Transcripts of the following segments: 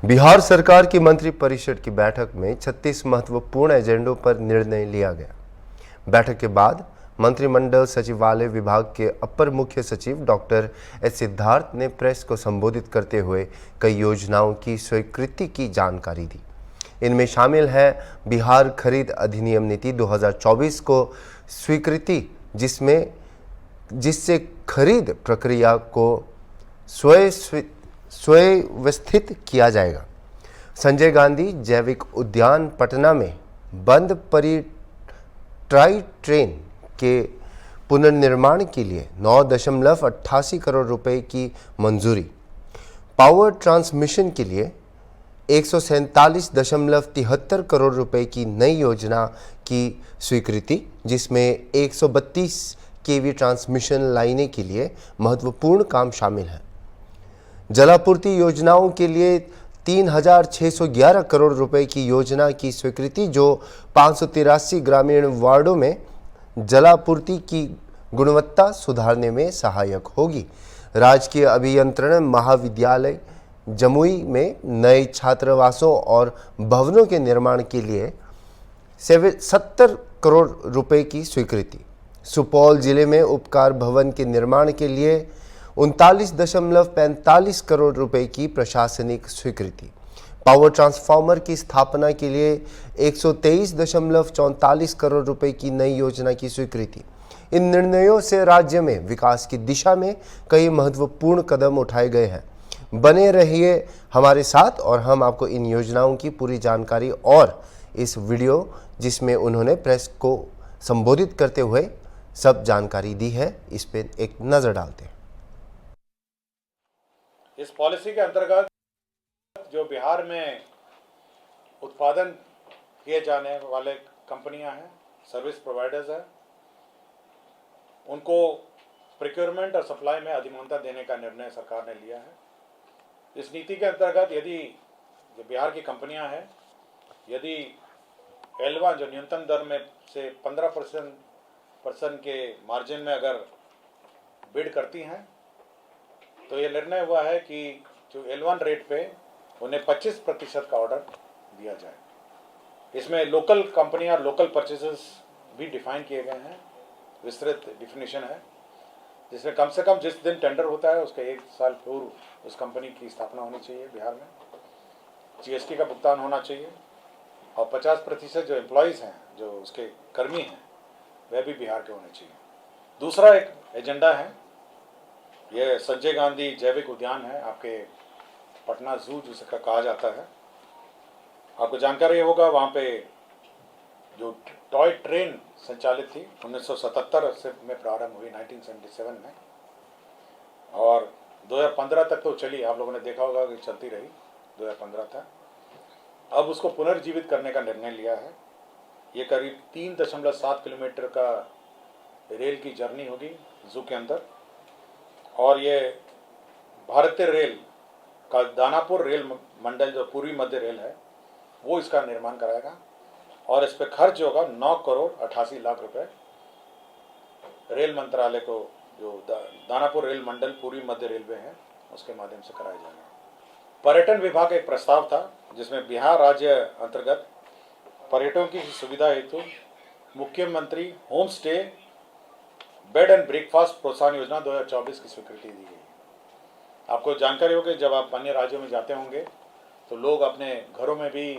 बिहार सरकार की मंत्रिपरिषद की बैठक में 36 महत्वपूर्ण एजेंडों पर निर्णय लिया गया। बैठक के बाद मंत्रिमंडल सचिवालय विभाग के अपर मुख्य सचिव डॉक्टर एस सिद्धार्थ ने प्रेस को संबोधित करते हुए कई योजनाओं की स्वीकृति की जानकारी दी। इनमें शामिल है बिहार खरीद अधिनियम नीति 2024 को स्वीकृति, जिससे खरीद प्रक्रिया को सुव्यवस्थित किया जाएगा। संजय गांधी जैविक उद्यान पटना में बंद पड़ी ट्राई ट्रेन के पुनर्निर्माण के लिए 9.88 करोड़ रुपए की मंजूरी। पावर ट्रांसमिशन के लिए 147.73 करोड़ रुपए की नई योजना की स्वीकृति, जिसमें 132 केवी ट्रांसमिशन लाइनें के लिए महत्वपूर्ण काम शामिल है। जलापूर्ति योजनाओं के लिए 3,611 करोड़ रुपए की योजना की स्वीकृति, जो 583 ग्रामीण वार्डों में जलापूर्ति की गुणवत्ता सुधारने में सहायक होगी। राजकीय अभियंत्रण महाविद्यालय जमुई में नए छात्रावासों और भवनों के निर्माण के लिए 70 करोड़ रुपए की स्वीकृति। सुपौल जिले में उपकार भवन के निर्माण के लिए 39.45 करोड़ रुपए की प्रशासनिक स्वीकृति। पावर ट्रांसफार्मर की स्थापना के लिए 123.44 करोड़ रुपए की नई योजना की स्वीकृति। इन निर्णयों से राज्य में विकास की दिशा में कई महत्वपूर्ण कदम उठाए गए हैं। बने रहिए हमारे साथ और हम आपको इन योजनाओं की पूरी जानकारी और इस वीडियो जिसमें उन्होंने प्रेस को संबोधित करते हुए सब जानकारी दी है, इस पे एक नजर डालते हैं। इस पॉलिसी के अंतर्गत जो बिहार में उत्पादन किए जाने वाले कंपनियां हैं, सर्विस प्रोवाइडर्स हैं, उनको प्रोक्योरमेंट और सप्लाई में अधिमानता देने का निर्णय सरकार ने लिया है। इस नीति के अंतर्गत यदि जो बिहार की कंपनियां हैं, यदि L1 जो न्यूनतम दर में से 15% के मार्जिन में अगर बिड करती हैं, तो ये निर्णय हुआ है कि जो L1 रेट पे उन्हें 25% का ऑर्डर दिया जाए। इसमें लोकल कंपनियां, लोकल परचेसेस भी डिफाइन किए गए हैं, विस्तृत डिफिनीशन है, जिसमें कम से कम जिस दिन टेंडर होता है उसके 1 साल पूर्व उस कंपनी की स्थापना होनी चाहिए बिहार में, GST का भुगतान होना चाहिए और 50% जो एम्प्लॉयज़ हैं, जो उसके कर्मी हैं, वह भी बिहार के होने चाहिए। दूसरा एक एजेंडा है, यह संजय गांधी जैविक उद्यान है, आपके पटना जू जिसका कहा जाता है। आपको जानकारी होगा, वहाँ पे जो टॉय ट्रेन संचालित थी 1977 से में प्रारंभ हुई, 1977 में, और 2015 तक तो चली। आप लोगों ने देखा होगा कि चलती रही 2015 तक। अब उसको पुनर्जीवित करने का निर्णय लिया है। ये करीब 3.7 किलोमीटर का रेल की जर्नी होगी जू के अंदर, और ये भारतीय रेल का दानापुर रेल मंडल, जो पूर्वी मध्य रेल है, वो इसका निर्माण कराएगा और इस पर खर्च होगा 9.88 करोड़ रुपए। रेल मंत्रालय को जो दानापुर रेल मंडल पूर्वी मध्य रेलवे है, उसके माध्यम से कराया जाएगा। पर्यटन विभाग का एक प्रस्ताव था, जिसमें बिहार राज्य अंतर्गत पर्यटकों की सुविधा हेतु मुख्यमंत्री home stay bed and breakfast प्रोत्साहन योजना 2024 की स्वीकृति दी गई। आपको जानकारी होगी, जब आप अन्य राज्यों में जाते होंगे तो लोग अपने घरों में भी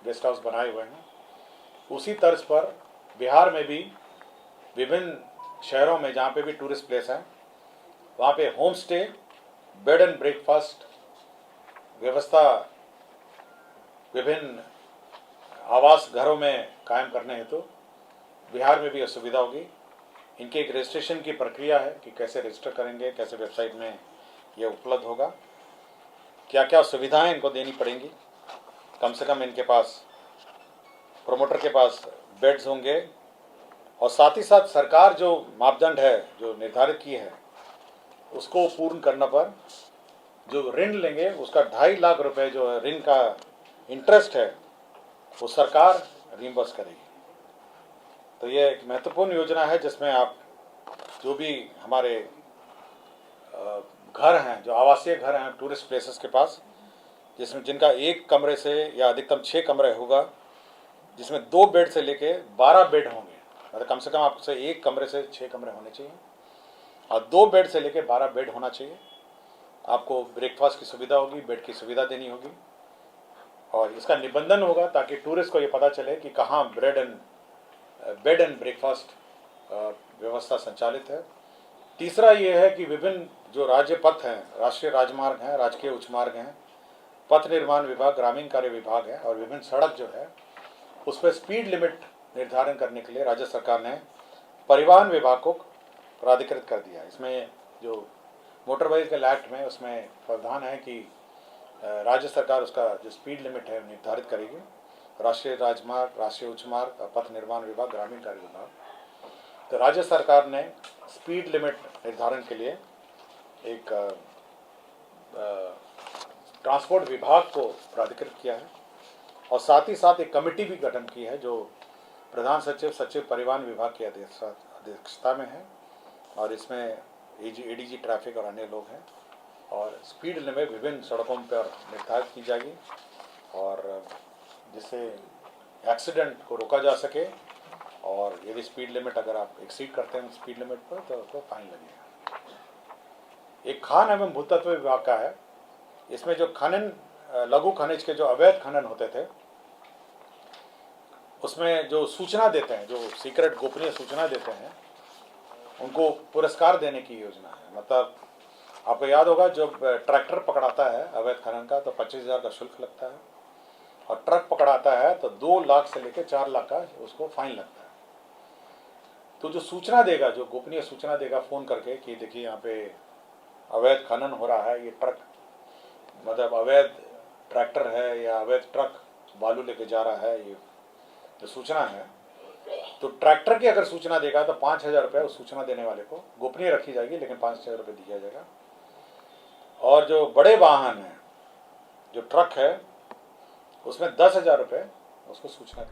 गेस्ट हाउस बनाए हुए हैं। उसी तर्ज पर बिहार में भी विभिन्न शहरों में जहाँ पे भी टूरिस्ट प्लेस हैं, वहाँ पे home stay bed and breakfast व्यवस्था विभिन्न आवास घरों में कायम करने हेतु बिहार में भी यह सुविधा होगी। इनके एक रजिस्ट्रेशन की प्रक्रिया है कि कैसे रजिस्टर करेंगे, कैसे वेबसाइट में ये उपलब्ध होगा, क्या क्या सुविधाएं इनको देनी पड़ेंगी। कम से कम इनके पास, प्रोमोटर के पास बेड्स होंगे, और साथ ही साथ सरकार जो मापदंड है जो निर्धारित की है, उसको पूर्ण करने पर जो ऋण लेंगे उसका 2.5 लाख रुपए जो ऋण का इंटरेस्ट है वो सरकार रिम्बर्स करेगी। तो ये एक महत्वपूर्ण योजना है, जिसमें आप जो भी हमारे घर हैं, जो आवासीय घर हैं टूरिस्ट प्लेसेस के पास, जिसमें जिनका एक कमरे से या अधिकतम 6 कमरे होगा, जिसमें 2 बेड से लेके 12 बेड होंगे, मतलब कम से कम आपसे एक कमरे से 6 कमरे होने चाहिए और 2 बेड से लेके 12 बेड होना चाहिए। आपको ब्रेकफास्ट की सुविधा होगी, बेड की सुविधा देनी होगी और इसका निबंधन होगा ताकि टूरिस्ट को ये पता चले कि कहाँ बेड एंड ब्रेकफास्ट व्यवस्था संचालित है। तीसरा ये है कि विभिन्न जो राज्य पथ हैं, राष्ट्रीय राजमार्ग हैं, राजकीय उच्च मार्ग हैं, पथ निर्माण विभाग, ग्रामीण कार्य विभाग है और विभिन्न सड़क जो है उस पर स्पीड लिमिट निर्धारण करने के लिए राज्य सरकार ने परिवहन विभाग को प्राधिकृत कर दिया। इसमें जो मोटर व्हीकल एक्ट में उसमें प्रावधान है कि राज्य सरकार उसका जो स्पीड लिमिट है निर्धारित करेगी। राष्ट्रीय राजमार्ग, राष्ट्रीय उच्च मार्ग, पथ निर्माण विभाग, ग्रामीण कार्य विभाग। तो राज्य सरकार ने स्पीड लिमिट निर्धारण के लिए एक ट्रांसपोर्ट विभाग को प्राधिकृत किया है और साथ ही साथ एक कमेटी भी गठन की है जो प्रधान सचिव, सचिव परिवहन विभाग की अध्यक्षता में है और इसमें एडीजी ट्रैफिक और अन्य लोग हैं और स्पीड लिमिट विभिन्न सड़कों पर निर्धारित की जाएगी और जिससे एक्सीडेंट को रोका जा सके और यदि स्पीड लिमिट अगर आप एक्सीड करते हैं स्पीड लिमिट पर तो आपको फाइन लगेगा। एक खान एवं भूतत्व विभाग का है। इसमें जो खनन, लघु खनिज के जो अवैध खनन होते थे उसमें जो सूचना देते हैं, जो सीक्रेट गोपनीय सूचना देते हैं, उनको पुरस्कार देने की योजना है। मतलब आपको याद होगा जब ट्रैक्टर पकड़ाता है अवैध खनन का तो 25,000 का शुल्क लगता है और ट्रक पकड़ाता है तो 2 लाख से लेकर 4 लाख का उसको फाइन लगता है। तो जो सूचना देगा, जो गोपनीय सूचना देगा फ़ोन करके कि देखिए यहाँ पे अवैध खनन हो रहा है, ये ट्रक मतलब अवैध ट्रैक्टर है या अवैध ट्रक बालू लेके जा रहा है, ये जो सूचना है, तो ट्रैक्टर की अगर सूचना देगा तो 5,000 रुपये उस सूचना देने वाले को गोपनीय रखी जाएगी, लेकिन 5,000 रुपये दिया जाएगा। और जो बड़े वाहन हैं, जो ट्रक है, उसमें 10,000 रुपये उसको सूचना